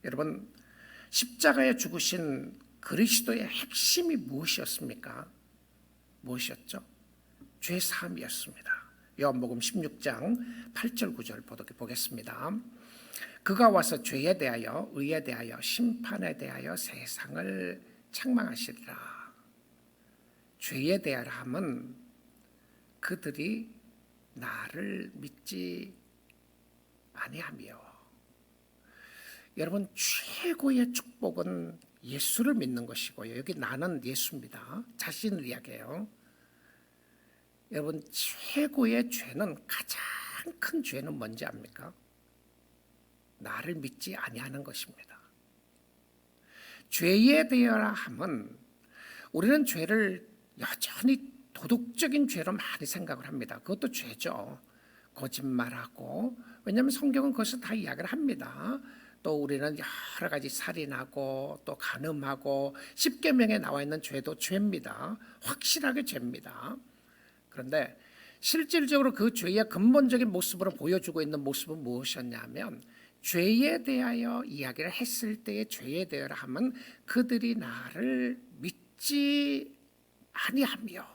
여러분, 십자가에 죽으신 그리스도의 핵심이 무엇이었습니까? 무엇이었죠? 죄 사함이었습니다. 요한복음 16장 8절 9절 보겠습니다. 그가 와서 죄에 대하여 의에 대하여 심판에 대하여 세상을 책망하시리라. 죄에 대하여 함은 그들이 나를 믿지 아니하며. 여러분, 최고의 축복은 예수를 믿는 것이고요. 여기 나는 예수입니다. 자신을 이야기해요. 여러분, 최고의 죄는, 가장 큰 죄는 뭔지 압니까? 나를 믿지 아니하는 것입니다. 죄에 대하여 함은, 우리는 죄를 여전히 도덕적인 죄로 많이 생각을 합니다. 그것도 죄죠. 거짓말하고, 왜냐하면 성경은 그것을 다 이야기를 합니다. 또 우리는 여러 가지 살인하고 또 간음하고 십계명에 나와 있는 죄도 죄입니다. 확실하게 죄입니다. 그런데 실질적으로 그 죄의 근본적인 모습으로 보여주고 있는 모습은 무엇이었냐면, 죄에 대하여 이야기를 했을 때의 죄에 대하여 하면 그들이 나를 믿지 아니하며,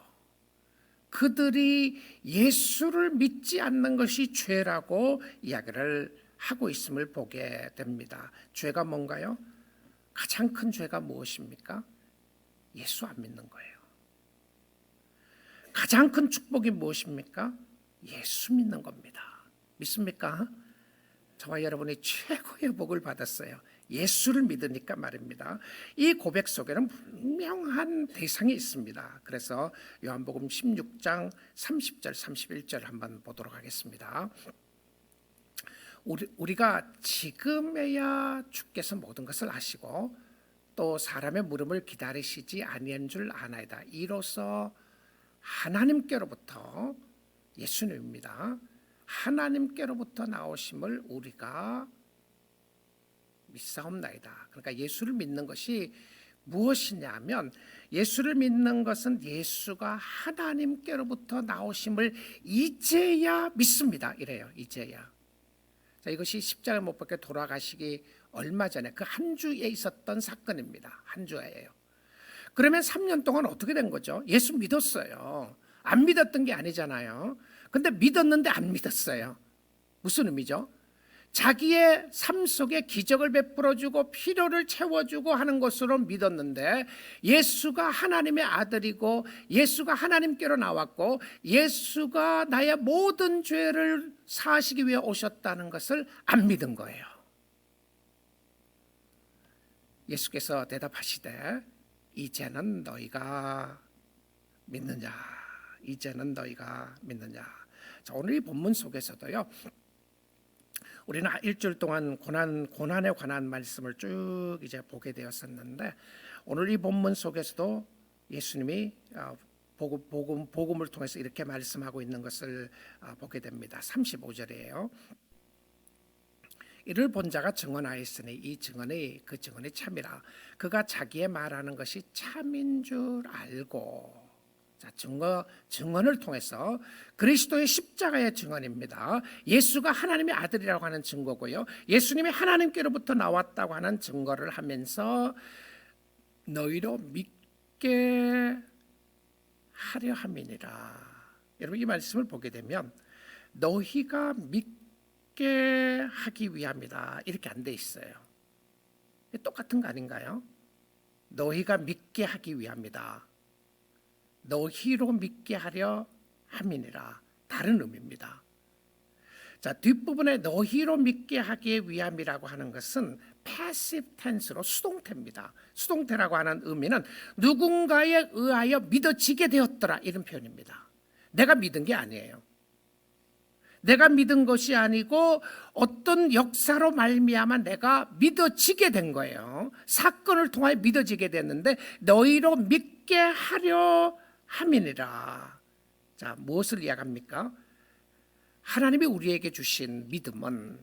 그들이 예수를 믿지 않는 것이 죄라고 이야기를 하고 있음을 보게 됩니다. 죄가 뭔가요? 가장 큰 죄가 무엇입니까? 예수 안 믿는 거예요. 가장 큰 축복이 무엇입니까? 예수 믿는 겁니다. 믿습니까? 저와 여러분이 최고의 복을 받았어요. 예수를 믿으니까 말입니다. 이 고백 속에는 분명한 대상이 있습니다. 그래서 요한복음 16장 30절 31절 한번 보도록 하겠습니다. 우리가 지금에야 주께서 모든 것을 아시고 또 사람의 물음을 기다리시지 아니한 줄 아나이다. 이로써 하나님께로부터, 예수님입니다, 하나님께로부터 나오심을 우리가 믿사옵나이다. 그러니까 예수를 믿는 것이 무엇이냐면, 예수를 믿는 것은 예수가 하나님께로부터 나오심을 이제야 믿습니다. 이래요. 이제야. 자, 이것이 십자가에 못 박혀 돌아가시기 얼마 전에 그 한 주에 있었던 사건입니다. 한 주예요. 그러면 3년 동안 어떻게 된 거죠? 예수 믿었어요. 안 믿었던 게 아니잖아요. 근데 믿었는데 안 믿었어요. 무슨 의미죠? 자기의 삶 속에 기적을 베풀어주고 필요를 채워주고 하는 것으로 믿었는데, 예수가 하나님의 아들이고 예수가 하나님께로 나왔고 예수가 나의 모든 죄를 사하시기 위해 오셨다는 것을 안 믿은 거예요. 예수께서 대답하시되 이제는 너희가 믿느냐, 이제는 너희가 믿느냐. 자, 오늘 이 본문 속에서도요, 우리는 일주일 동안 고난에 관한 말씀을 쭉 이제 보게 되었었는데, 오늘 이 본문 속에서도 예수님이 복음을 통해서 이렇게 말씀하고 있는 것을 보게 됩니다. 35절이에요. 이를 본 자가 증언하였으니 이 증언이 그 증언이 참이라. 그가 자기의 말하는 것이 참인 줄 알고. 자, 증언을 통해서 그리스도의 십자가의 증언입니다. 예수가 하나님의 아들이라고 하는 증거고요, 예수님이 하나님께로부터 나왔다고 하는 증거를 하면서 너희로 믿게 하려 함이니라. 여러분, 이 말씀을 보게 되면 너희가 믿게 하기 위함이다, 이렇게 안 돼 있어요. 똑같은 거 아닌가요? 너희가 믿게 하기 위함이다, 너희로 믿게 하려 함이니라. 다른 의미입니다. 자, 뒷부분에 너희로 믿게 하기 위함이라고 하는 것은 패시브 텐스로 수동태입니다. 수동태라고 하는 의미는 누군가에 의하여 믿어지게 되었더라, 이런 표현입니다. 내가 믿은 게 아니에요. 내가 믿은 것이 아니고 어떤 역사로 말미암아 내가 믿어지게 된 거예요. 사건을 통하여 믿어지게 됐는데 너희로 믿게 하려 함이니라. 자, 무엇을 이야기합니까? 하나님이 우리에게 주신 믿음은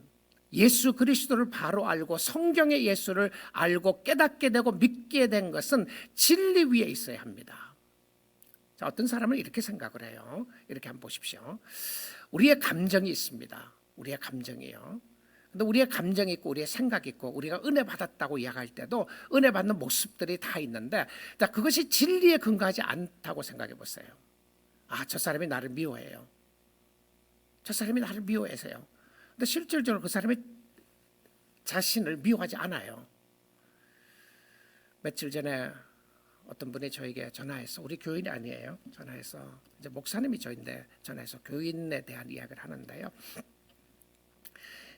예수 그리스도를 바로 알고 성경의 예수를 알고 깨닫게 되고 믿게 된 것은 진리 위에 있어야 합니다. 자, 어떤 사람은 이렇게 생각을 해요. 이렇게 한번 보십시오. 우리의 감정이 있습니다. 우리의 감정이요. 근데 우리의 감정이 있고 우리의 생각이 있고 우리가 은혜 받았다고 이야기할 때도 은혜 받는 모습들이 다 있는데, 자, 그것이 진리에 근거하지 않다고 생각해 보세요. 저 사람이 나를 미워해요. 저 사람이 나를 미워해서요. 근데 실질적으로 그 사람이 자신을 미워하지 않아요. 며칠 전에 어떤 분이 저에게 전화해서, 우리 교인이 아니에요, 전화해서, 이제 목사님이 저인데 전화해서 교인에 대한 이야기를 하는데요.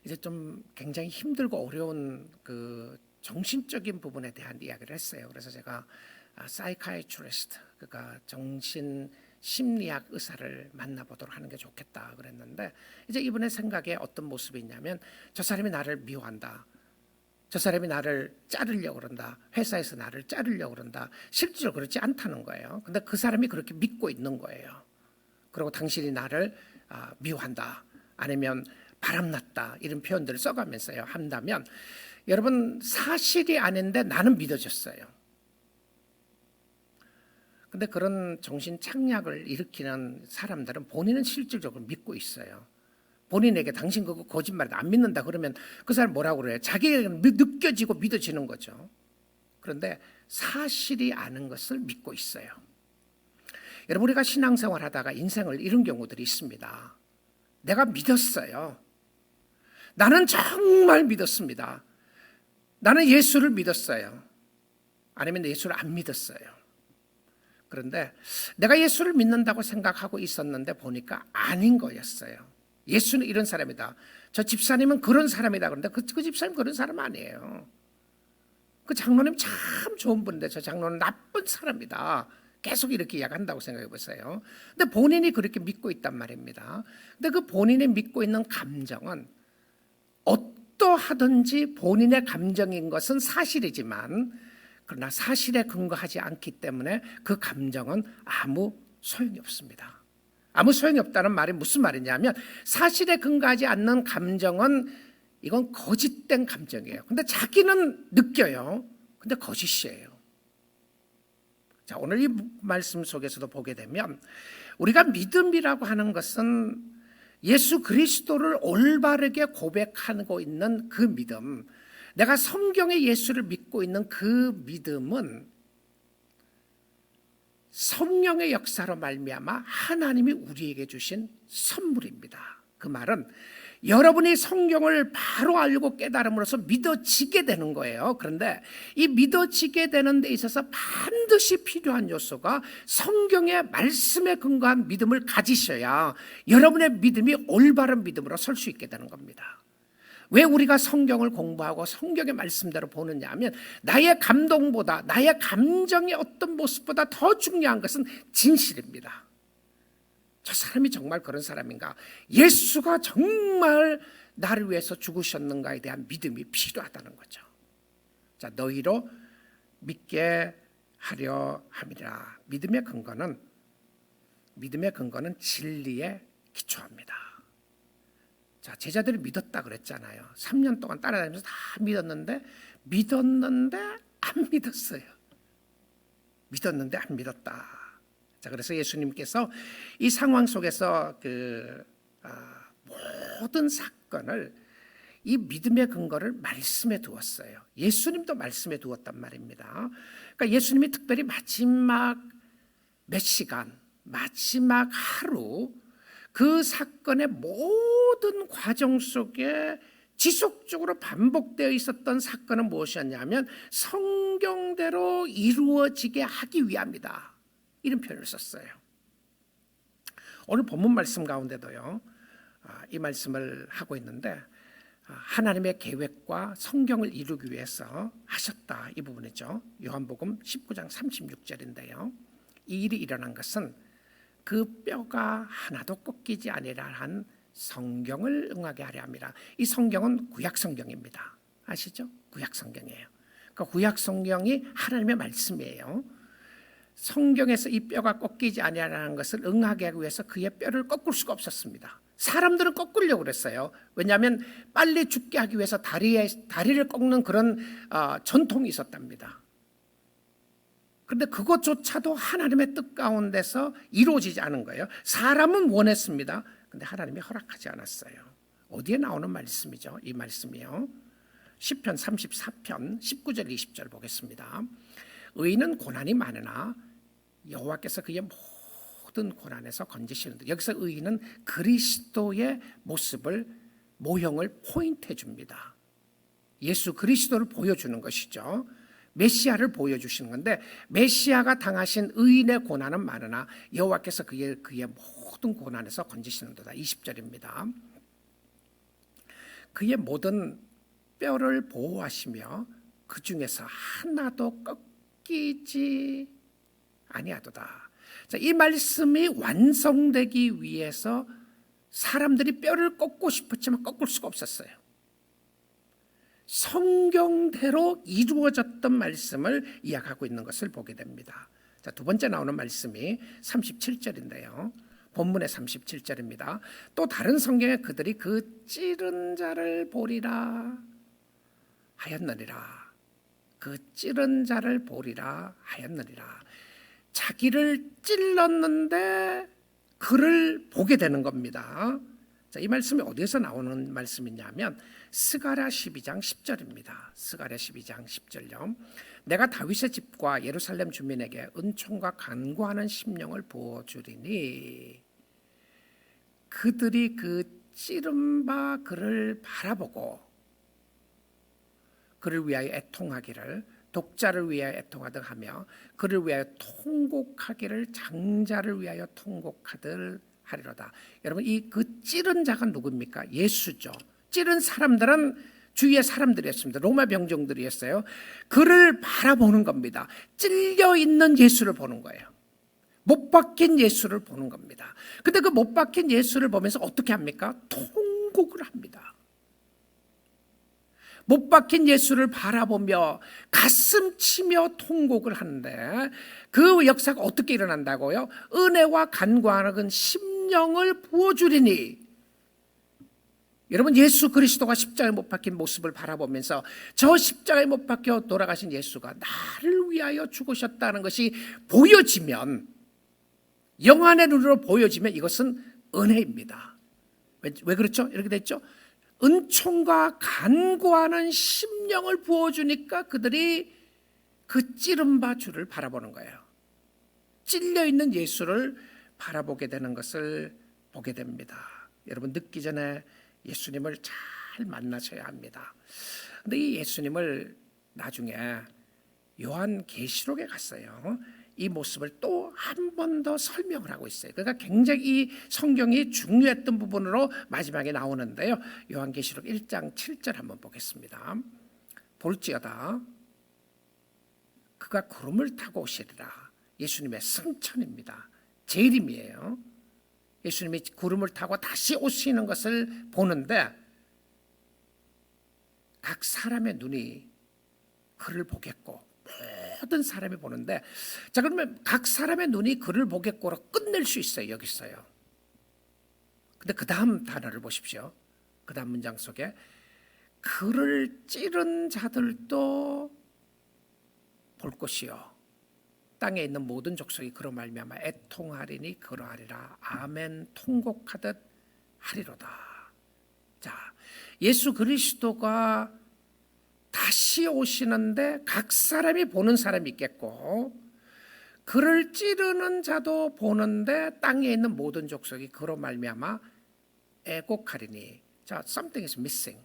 이제 좀 굉장히 힘들고 어려운 그 정신적인 부분에 대한 이야기를 했어요. 그래서 제가 사이카이트리스트, 그러니까 정신 심리학 의사를 만나보도록 하는 게 좋겠다 그랬는데, 이제 이분의 생각에 어떤 모습이 있냐면, 저 사람이 나를 미워한다, 저 사람이 나를 자르려고 그런다, 회사에서 나를 자르려고 그런다. 실제로 그렇지 않다는 거예요. 근데 그 사람이 그렇게 믿고 있는 거예요. 그리고 당신이 나를 미워한다, 아니면 바람났다, 이런 표현들을 써가면서요 한다면, 여러분, 사실이 아닌데 나는 믿어졌어요. 근데 그런 정신 착략을 일으키는 사람들은 본인은 실질적으로 믿고 있어요. 본인에게 당신 그거 거짓말이다, 안 믿는다 그러면 그 사람 뭐라고 그래요? 자기에게는 느껴지고 믿어지는 거죠. 그런데 사실이 아닌 것을 믿고 있어요. 여러분, 우리가 신앙생활 하다가 인생을 잃은 경우들이 있습니다. 내가 믿었어요. 나는 정말 믿었습니다. 나는 예수를 믿었어요. 아니면 예수를 안 믿었어요. 그런데 내가 예수를 믿는다고 생각하고 있었는데 보니까 아닌 거였어요. 예수는 이런 사람이다, 저 집사님은 그런 사람이다. 그런데 그 집사님 그런 사람 아니에요. 그 장로님 참 좋은 분인데 저 장로는 나쁜 사람이다, 계속 이렇게 이야기한다고 생각해 보세요. 근데 본인이 그렇게 믿고 있단 말입니다. 근데 그 본인이 믿고 있는 감정은 어떠하든지 본인의 감정인 것은 사실이지만, 그러나 사실에 근거하지 않기 때문에 그 감정은 아무 소용이 없습니다. 아무 소용이 없다는 말이 무슨 말이냐면, 사실에 근거하지 않는 감정은 이건 거짓된 감정이에요. 근데 자기는 느껴요. 근데 거짓이에요. 자, 오늘 이 말씀 속에서도 보게 되면, 우리가 믿음이라고 하는 것은 예수 그리스도를 올바르게 고백하고 있는 그 믿음, 내가 성경의 예수를 믿고 있는 그 믿음은 성령의 역사로 말미암아 하나님이 우리에게 주신 선물입니다. 그 말은 여러분이 성경을 바로 알고 깨달음으로써 믿어지게 되는 거예요. 그런데 이 믿어지게 되는 데 있어서 반드시 필요한 요소가 성경의 말씀에 근거한 믿음을 가지셔야 여러분의 믿음이 올바른 믿음으로 설 수 있게 되는 겁니다. 왜 우리가 성경을 공부하고 성경의 말씀대로 보느냐 하면, 나의 감동보다, 나의 감정의 어떤 모습보다 더 중요한 것은 진실입니다. 저 사람이 정말 그런 사람인가? 예수가 정말 나를 위해서 죽으셨는가에 대한 믿음이 필요하다는 거죠. 자, 너희로 믿게 하려 함이라. 믿음의 근거는 진리에 기초합니다. 자, 제자들이 믿었다 그랬잖아요. 3년 동안 따라다니면서 다 믿었는데 안 믿었어요. 믿었는데 안 믿었다. 자, 그래서 예수님께서 이 상황 속에서 모든 사건을, 이 믿음의 근거를 말씀에 두었어요. 예수님도 말씀에 두었단 말입니다. 그러니까 예수님이 특별히 마지막 몇 시간, 마지막 하루, 그 사건의 모든 과정 속에 지속적으로 반복되어 있었던 사건은 무엇이었냐면, 성경대로 이루어지게 하기 위함이다, 이런 표현을 썼어요. 오늘 본문 말씀 가운데도요, 이 말씀을 하고 있는데, 하나님의 계획과 성경을 이루기 위해서 하셨다, 이 부분이죠. 요한복음 19장 36절인데요. 이 일이 일어난 것은 그 뼈가 하나도 꺾이지 아니라 한 성경을 응하게 하려 함이라. 이 성경은 구약 성경입니다. 아시죠? 구약 성경이에요. 그러니까 구약 성경이 하나님의 말씀이에요. 성경에서 이 뼈가 꺾이지 아니하라는 것을 응하게 하기 위해서 그의 뼈를 꺾을 수가 없었습니다. 사람들은 꺾으려고 그랬어요. 왜냐하면 빨리 죽게 하기 위해서 다리를 꺾는 그런 전통이 있었답니다. 그런데 그것조차도 하나님의 뜻 가운데서 이루어지지 않은 거예요. 사람은 원했습니다. 그런데 하나님이 허락하지 않았어요. 어디에 나오는 말씀이죠? 이 말씀이요. 시편 34편 19절 20절 보겠습니다. 의인은 고난이 많으나 여호와께서 그의 모든 고난에서 건지시는데, 여기서 의인은 그리스도의 모형을 포인트해 줍니다. 예수 그리스도를 보여주는 것이죠. 메시아를 보여주시는 건데, 메시아가 당하신 의인의 고난은 많으나 여호와께서 그의 모든 고난에서 건지시는도다. 20절입니다. 그의 모든 뼈를 보호하시며 그 중에서 하나도 꺾이지 아니하도다. 자, 이 말씀이 완성되기 위해서 사람들이 뼈를 꺾고 싶었지만 꺾을 수가 없었어요. 성경대로 이루어졌던 말씀을 이야기하고 있는 것을 보게 됩니다. 자, 두 번째 나오는 말씀이 37절인데요. 본문의 37절입니다. 또 다른 성경에 그들이 그 찌른 자를 보리라 하였느니라. 그 찌른 자를 보리라 하였느니라. 자기를 찔렀는데 그를 보게 되는 겁니다. 자, 이 말씀이 어디에서 나오는 말씀이냐면 스가랴 12장 10절입니다. 스가랴 12장 10절요. 내가 다윗의 집과 예루살렘 주민에게 은총과 간구하는 심령을 부어주리니 그들이 그 찌른 바 그를 바라보고 그를 위하여 애통하기를, 독자를 위하여 애통하듯 하며 그를 위하여 통곡하기를 장자를 위하여 통곡하듯 하리로다. 여러분, 이 그 찌른 자가 누굽니까? 예수죠. 찌른 사람들은 주위의 사람들이었습니다. 로마 병정들이었어요. 그를 바라보는 겁니다. 찔려 있는 예수를 보는 거예요. 못 박힌 예수를 보는 겁니다. 근데 그 못 박힌 예수를 보면서 어떻게 합니까? 통곡을 합니다. 못 박힌 예수를 바라보며 가슴 치며 통곡을 하는데 그 역사가 어떻게 일어난다고요? 은혜와 간구하는 심령을 부어주리니. 여러분, 예수 그리스도가 십자가에 못 박힌 모습을 바라보면서 저 십자가에 못 박혀 돌아가신 예수가 나를 위하여 죽으셨다는 것이 보여지면, 영안의 눈으로 보여지면 이것은 은혜입니다. 왜 그렇죠? 이렇게 됐죠? 은총과 간구하는 심령을 부어주니까 그들이 그 찌른 바 주를 바라보는 거예요. 찔려있는 예수를 바라보게 되는 것을 보게 됩니다. 여러분, 늦기 전에 예수님을 잘 만나셔야 합니다. 근데 이 예수님을 나중에 요한계시록에 갔어요. 이 모습을 또 한 번 더 설명을 하고 있어요. 그러니까 굉장히 이 성경이 중요했던 부분으로 마지막에 나오는데요. 요한계시록 1장 7절 한번 보겠습니다. 볼지어다 그가 구름을 타고 오시리라. 예수님의 승천입니다. 재림이에요. 예수님이 구름을 타고 다시 오시는 것을 보는데 각 사람의 눈이 그를 보겠고, 모든 사람이 보는데, 자, 그러면 각 사람의 눈이 그를 보겠고로 끝낼 수 있어요. 여기 있어요. 근데 그 다음 단어를 보십시오. 그 다음 문장 속에 그를 찌른 자들도 볼 것이요 땅에 있는 모든 족속이 그로 말미암아 애통하리니 그러하리라. 아멘. 통곡하듯 하리로다. 자, 예수 그리스도가 다시 오시는데 각 사람이 보는 사람이 있겠고, 그를 찌르는 자도 보는데 땅에 있는 모든 족속이 그로 말미암아 애곡하리니. 자, something is missing.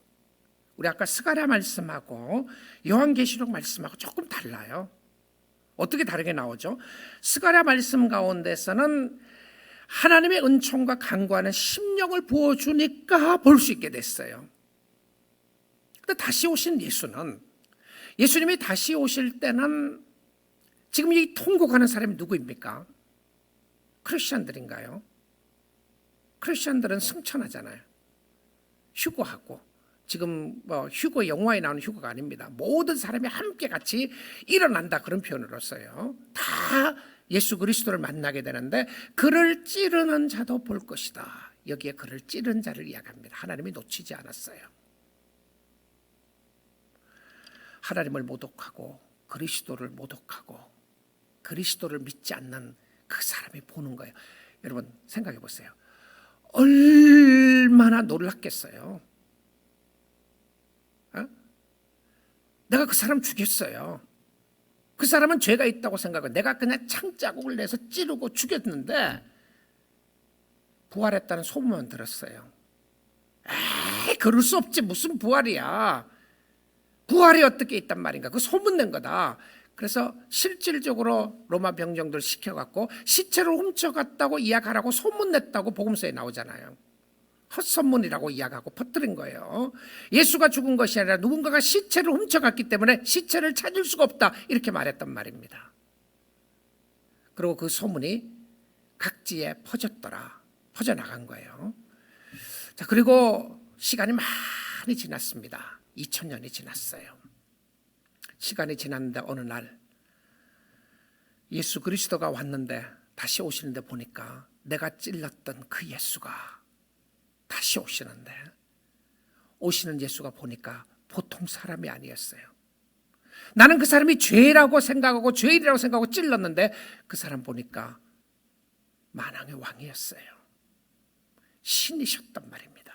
우리 아까 스가랴 말씀하고 요한계시록 말씀하고 조금 달라요. 어떻게 다르게 나오죠? 스가랴 말씀 가운데서는 하나님의 은총과 간구하는 심령을 부어주니까 볼 수 있게 됐어요. 근데 다시 오신 예수는, 예수님이 다시 오실 때는 지금 이 통곡하는 사람이 누구입니까? 크리스천들인가요? 크리스천들은 승천하잖아요. 휴거하고, 지금 뭐 휴거 영화에 나오는 휴거가 아닙니다. 모든 사람이 함께 같이 일어난다, 그런 표현으로 써요. 다 예수 그리스도를 만나게 되는데 그를 찌르는 자도 볼 것이다. 여기에 그를 찌른 자를 이야기합니다. 하나님이 놓치지 않았어요. 하나님을 모독하고 그리스도를 모독하고 그리스도를 믿지 않는 그 사람이 보는 거예요. 여러분 생각해 보세요. 얼마나 놀랐겠어요. 내가 그 사람 죽였어요. 그 사람은 죄가 있다고 생각하고 내가 그냥 창자국을 내서 찌르고 죽였는데 부활했다는 소문만 들었어요. 에이, 그럴 수 없지. 무슨 부활이야. 부활이 어떻게 있단 말인가. 그 소문낸 거다. 그래서 실질적으로 로마 병정들 시켜갖고 시체를 훔쳐갔다고 이야기하라고 소문냈다고 복음서에 나오잖아요. 헛소문이라고 이야기하고 퍼뜨린 거예요. 예수가 죽은 것이 아니라 누군가가 시체를 훔쳐갔기 때문에 시체를 찾을 수가 없다, 이렇게 말했단 말입니다. 그리고 그 소문이 각지에 퍼져나간 거예요. 자, 그리고 시간이 많이 지났습니다. 2000년이 지났어요. 시간이 지났는데 어느 날 예수 그리스도가 왔는데, 다시 오시는데 보니까 내가 찔렀던 그 예수가 다시 오시는 예수가 보니까 보통 사람이 아니었어요. 나는 그 사람이 죄라고 생각하고 죄인이라고 생각하고 찔렀는데 그 사람 보니까 만왕의 왕이었어요. 신이셨단 말입니다.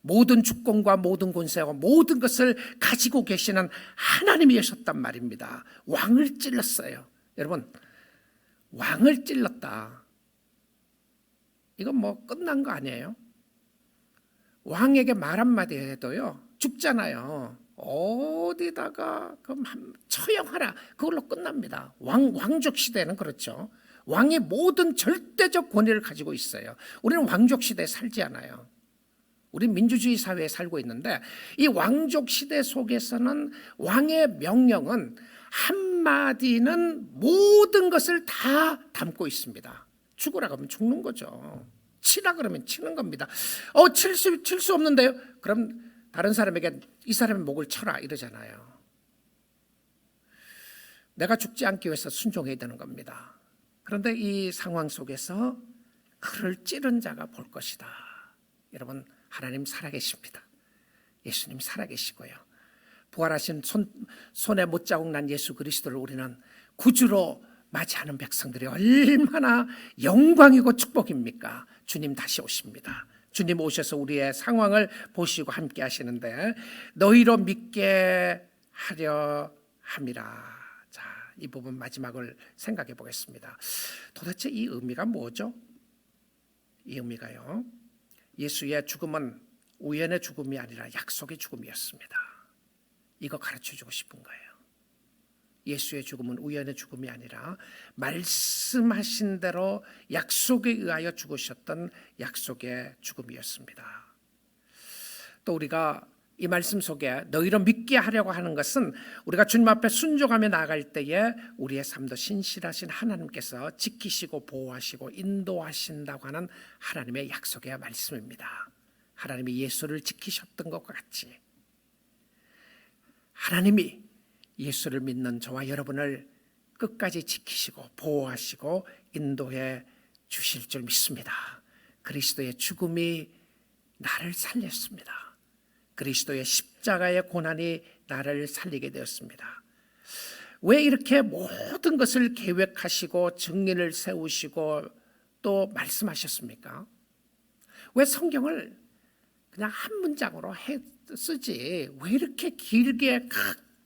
모든 주권과 모든 권세와 모든 것을 가지고 계시는 하나님이셨단 말입니다. 왕을 찔렀어요. 여러분, 왕을 찔렀다. 이건 뭐 끝난 거 아니에요? 왕에게 말 한마디 해도요 죽잖아요. 어디다가 처형하라, 그걸로 끝납니다. 왕족 시대는 그렇죠. 왕이 모든 절대적 권위를 가지고 있어요. 우리는 왕족 시대에 살지 않아요. 우리는 민주주의 사회에 살고 있는데 이 왕족 시대 속에서는 왕의 명령은 한마디는 모든 것을 다 담고 있습니다. 죽으라 그러면 죽는 거죠. 치라 그러면 치는 겁니다. 칠 수 없는데요? 그럼 다른 사람에게 이 사람의 목을 쳐라, 이러잖아요. 내가 죽지 않기 위해서 순종해야 되는 겁니다. 그런데 이 상황 속에서 그를 찌른 자가 볼 것이다. 여러분, 하나님 살아계십니다. 예수님 살아계시고요. 부활하신 손에 못자국 난 예수 그리스도를 우리는 구주로 맞이하는 백성들이 얼마나 영광이고 축복입니까? 주님 다시 오십니다. 주님 오셔서 우리의 상황을 보시고 함께 하시는데 너희로 믿게 하려 함이라. 자, 이 부분 마지막을 생각해 보겠습니다. 도대체 이 의미가 뭐죠? 이 의미가요, 예수의 죽음은 우연의 죽음이 아니라 약속의 죽음이었습니다. 이거 가르쳐주고 싶은 거예요. 예수의 죽음은 우연의 죽음이 아니라 말씀하신 대로 약속에 의하여 죽으셨던 약속의 죽음이었습니다. 또 우리가 이 말씀 속에 너희로 믿게 하려고 하는 것은 우리가 주님 앞에 순종하며 나아갈 때에 우리의 삶도 신실하신 하나님께서 지키시고 보호하시고 인도하신다고 하는 하나님의 약속의 말씀입니다. 하나님이 예수를 지키셨던 것과 같이 하나님이 예수를 믿는 저와 여러분을 끝까지 지키시고 보호하시고 인도해 주실 줄 믿습니다. 그리스도의 죽음이 나를 살렸습니다. 그리스도의 십자가의 고난이 나를 살리게 되었습니다. 왜 이렇게 모든 것을 계획하시고 정리를 세우시고 또 말씀하셨습니까? 왜 성경을 그냥 한 문장으로 쓰지 왜 이렇게 길게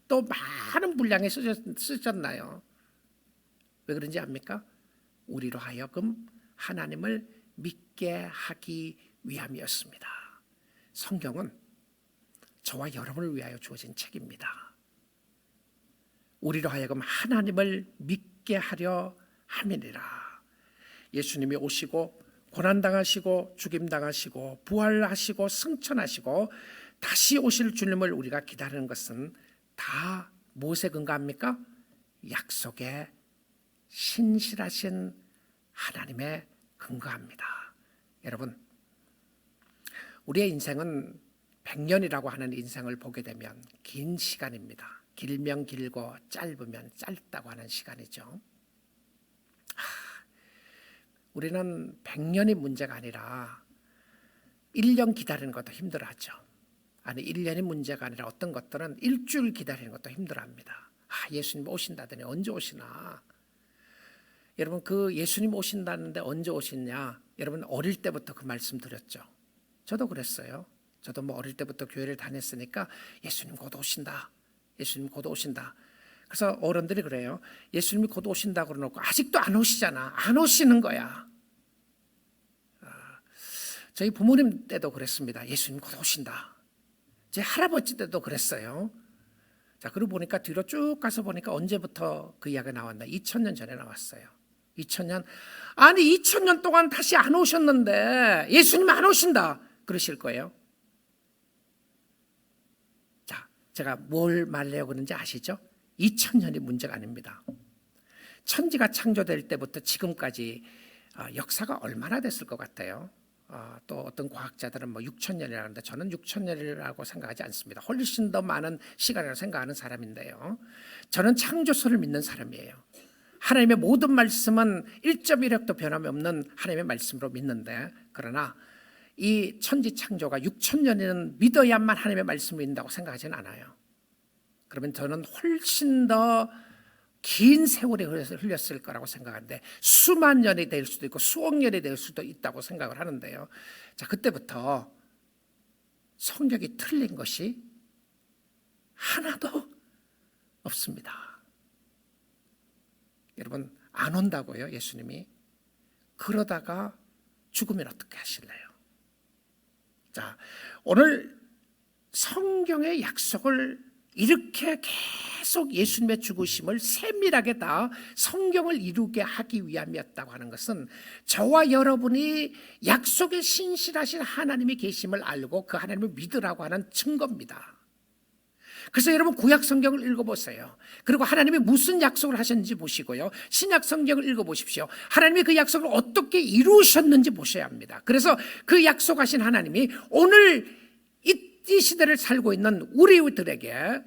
또 많은 분량에 쓰셨나요? 왜 그런지 압니까? 우리로 하여금 하나님을 믿게 하기 위함이었습니다. 성경은 저와 여러분을 위하여 주어진 책입니다. 우리로 하여금 하나님을 믿게 하려 함이니라. 예수님이 오시고 고난당하시고 죽임당하시고 부활하시고 승천하시고 다시 오실 주님을 우리가 기다리는 것은 다 무엇에 근거합니까? 약속에 신실하신 하나님에 근거합니다. 여러분, 우리의 인생은 100년이라고 하는 인생을 보게 되면 긴 시간입니다. 길면 길고 짧으면 짧다고 하는 시간이죠. 우리는 100년이 문제가 아니라 1년 기다리는 것도 힘들어하죠. 아니, 1년이 문제가 아니라 어떤 것들은 일주일 기다리는 것도 힘들어합니다. 예수님 오신다더니 언제 오시나? 여러분, 그 예수님 오신다는데 언제 오시냐? 여러분 어릴 때부터 그 말씀 드렸죠. 저도 그랬어요. 저도 뭐 어릴 때부터 교회를 다녔으니까 예수님 곧 오신다. 예수님 곧 오신다. 그래서 어른들이 그래요. 예수님이 곧 오신다 그러놓고 아직도 안 오시잖아. 안 오시는 거야. 저희 부모님 때도 그랬습니다. 예수님 곧 오신다. 제 할아버지 때도 그랬어요. 자, 그러고 보니까 뒤로 쭉 가서 보니까 언제부터 그 이야기가 나왔나? 2000년 전에 나왔어요. 2000년. 아니 2000년 동안 다시 안 오셨는데 예수님 안 오신다 그러실 거예요. 자, 제가 뭘 말하려고 그러는지 아시죠? 2000년이 문제가 아닙니다. 천지가 창조될 때부터 지금까지 역사가 얼마나 됐을 것 같아요? 또 어떤 과학자들은 뭐 6000년이라고 하는데 저는 6000년이라고 생각하지 않습니다. 훨씬 더 많은 시간이라고 생각하는 사람인데요. 저는 창조설을 믿는 사람이에요. 하나님의 모든 말씀은 1.1획도 변함이 없는 하나님의 말씀으로 믿는데, 그러나 이 천지 창조가 6000년은 믿어야만 하나님의 말씀을 믿는다고 생각하지는 않아요. 그러면 저는 훨씬 더 긴 세월이 흘렸을 거라고 생각하는데 수만 년이 될 수도 있고 수억 년이 될 수도 있다고 생각을 하는데요. 자, 그때부터 성경이 틀린 것이 하나도 없습니다. 여러분 안 온다고요, 예수님이? 그러다가 죽으면 어떻게 하실래요? 자, 오늘 성경의 약속을 이렇게 계속 예수님의 죽으심을 세밀하게 다 성경을 이루게 하기 위함이었다고 하는 것은 저와 여러분이 약속에 신실하신 하나님이 계심을 알고 그 하나님을 믿으라고 하는 증거입니다. 그래서 여러분 구약 성경을 읽어보세요. 그리고 하나님이 무슨 약속을 하셨는지 보시고요, 신약 성경을 읽어보십시오. 하나님이 그 약속을 어떻게 이루셨는지 보셔야 합니다. 그래서 그 약속하신 하나님이 오늘 이 시대를 살고 있는 우리들에게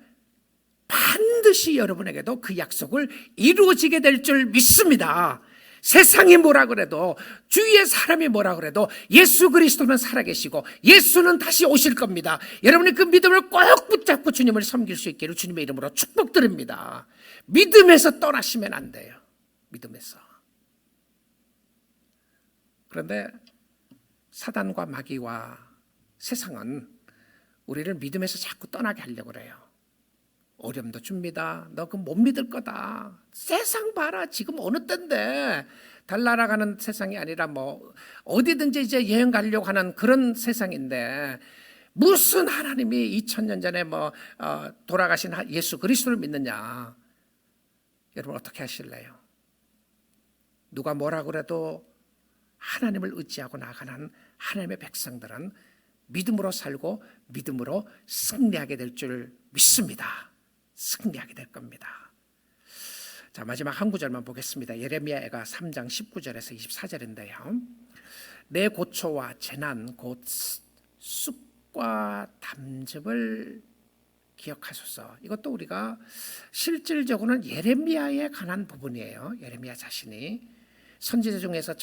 반드시 여러분에게도 그 약속을 이루어지게 될 줄 믿습니다. 세상이 뭐라 그래도, 주위의 사람이 뭐라 그래도 예수 그리스도는 살아계시고 예수는 다시 오실 겁니다. 여러분이 그 믿음을 꼭 붙잡고 주님을 섬길 수 있기를 주님의 이름으로 축복드립니다. 믿음에서 떠나시면 안 돼요. 믿음에서. 그런데 사단과 마귀와 세상은 우리를 믿음에서 자꾸 떠나게 하려고 그래요. 어려움도 줍니다. 너 그거 못 믿을 거다. 세상 봐라. 지금 어느 때인데 달나라가는 세상이 아니라 뭐 어디든지 이제 여행 가려고 하는 그런 세상인데 무슨 하나님이 2000년 전에 돌아가신 예수 그리스도를 믿느냐. 여러분 어떻게 하실래요? 누가 뭐라 그래도 하나님을 의지하고 나가는 하나님의 백성들은 믿음으로 살고 믿음으로 승리하게 될 줄 믿습니다. 승리하게 될 겁니다. 자, 마지막 한 구절만 보겠습니다. 예레미야가 3장 19절에서 24절인데요. 내 고초와 재난 곧 쑥과 담즙을 기억하소서. 이것도 우리가 실질적으로는 예레미야에 관한 부분이에요. 예레미야 자신이 선지자 중에서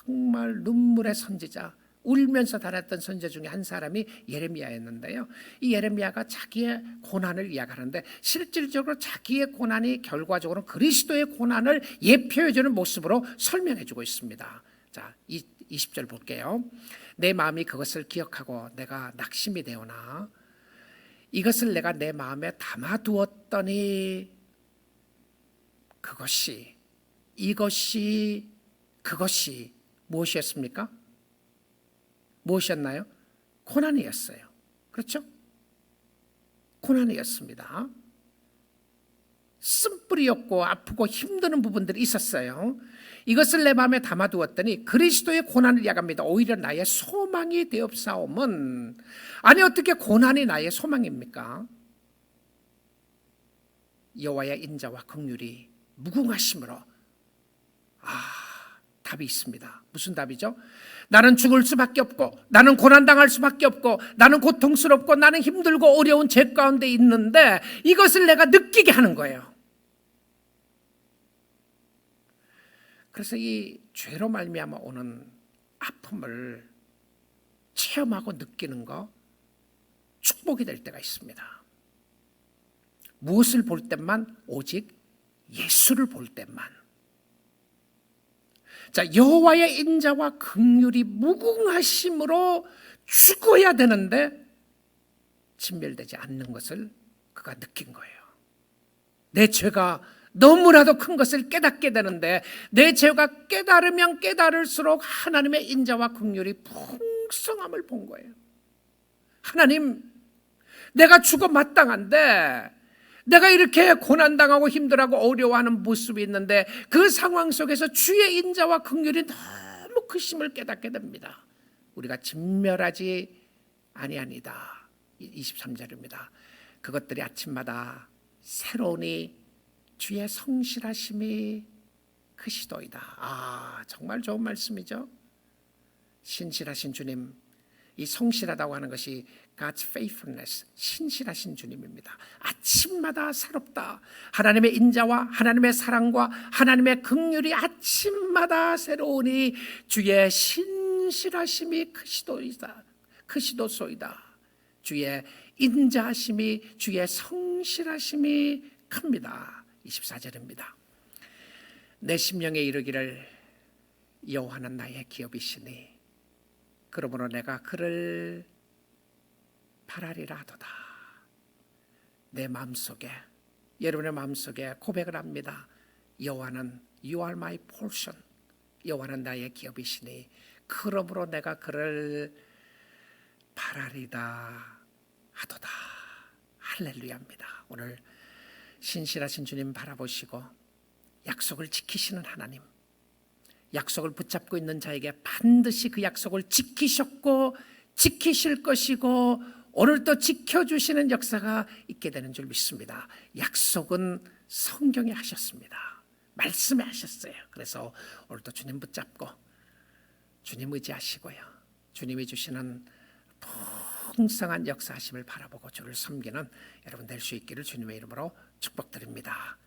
정말 눈물의 선지자, 울면서 달았던 선지자 중에 한 사람이 예레미야였는데요. 이 예레미야가 자기의 고난을 이야기하는데 실질적으로 자기의 고난이 결과적으로 그리스도의 고난을 예표해주는 모습으로 설명해주고 있습니다. 자, 20절 볼게요. 내 마음이 그것을 기억하고 내가 낙심이 되오나 이것을 내가 내 마음에 담아두었더니 그것이 무엇이었습니까? 무엇이었나요? 고난이었어요. 그렇죠? 고난이었습니다. 쓴뿌리였고 아프고 힘드는 부분들이 있었어요. 이것을 내 마음에 담아두었더니 그리스도의 고난을 야갑니다. 오히려 나의 소망이 되옵사옴은, 아니 어떻게 고난이 나의 소망입니까? 여호와의 인자와 긍휼이 무궁하심으로. 답이 있습니다. 무슨 답이죠? 나는 죽을 수밖에 없고 나는 고난당할 수밖에 없고 나는 고통스럽고 나는 힘들고 어려운 죄 가운데 있는데 이것을 내가 느끼게 하는 거예요. 그래서 이 죄로 말미암아 오는 아픔을 체험하고 느끼는 거 축복이 될 때가 있습니다. 무엇을 볼 때만? 오직 예수를 볼 때만. 자, 여호와의 인자와 긍휼이 무궁하심으로 죽어야 되는데 진멸되지 않는 것을 그가 느낀 거예요. 내 죄가 너무나도 큰 것을 깨닫게 되는데 내 죄가 깨달으면 깨달을수록 하나님의 인자와 긍휼이 풍성함을 본 거예요. 하나님, 내가 죽어 마땅한데 내가 이렇게 고난당하고 힘들어하고 어려워하는 모습이 있는데 그 상황 속에서 주의 인자와 긍휼이 너무 크심을 깨닫게 됩니다. 우리가 진멸하지 아니하니다. 23절입니다. 그것들이 아침마다 새로우니 주의 성실하심이 크시도이다. 정말 좋은 말씀이죠. 신실하신 주님, 이 성실하다고 하는 것이 God's faithfulness, 신실하신 주님입니다. 아침마다 새롭다. 하나님의 인자와 하나님의 사랑과 하나님의 긍휼이 아침마다 새로우니 주의 신실하심이 크시도소이다. 주의 인자하심이, 주의 성실하심이 큽니다. 24절입니다. 내 심령에 이르기를 여호와는 나의 기업이시니 그러므로 내가 그를 바라리라 하도다. 내 마음속에, 여러분의 마음속에 고백을 합니다. 여호와는 You are my portion. 여호와는 나의 기업이시니 그러므로 내가 그를 바라리다 하도다. 할렐루야입니다. 오늘 신실하신 주님 바라보시고 약속을 지키시는 하나님, 약속을 붙잡고 있는 자에게 반드시 그 약속을 지키셨고 지키실 것이고 오늘도 지켜주시는 역사가 있게 되는 줄 믿습니다. 약속은 성경에 하셨습니다. 말씀에 하셨어요. 그래서 오늘도 주님 붙잡고 주님 의지하시고요, 주님이 주시는 풍성한 역사하심을 바라보고 주를 섬기는 여러분 될 수 있기를 주님의 이름으로 축복드립니다.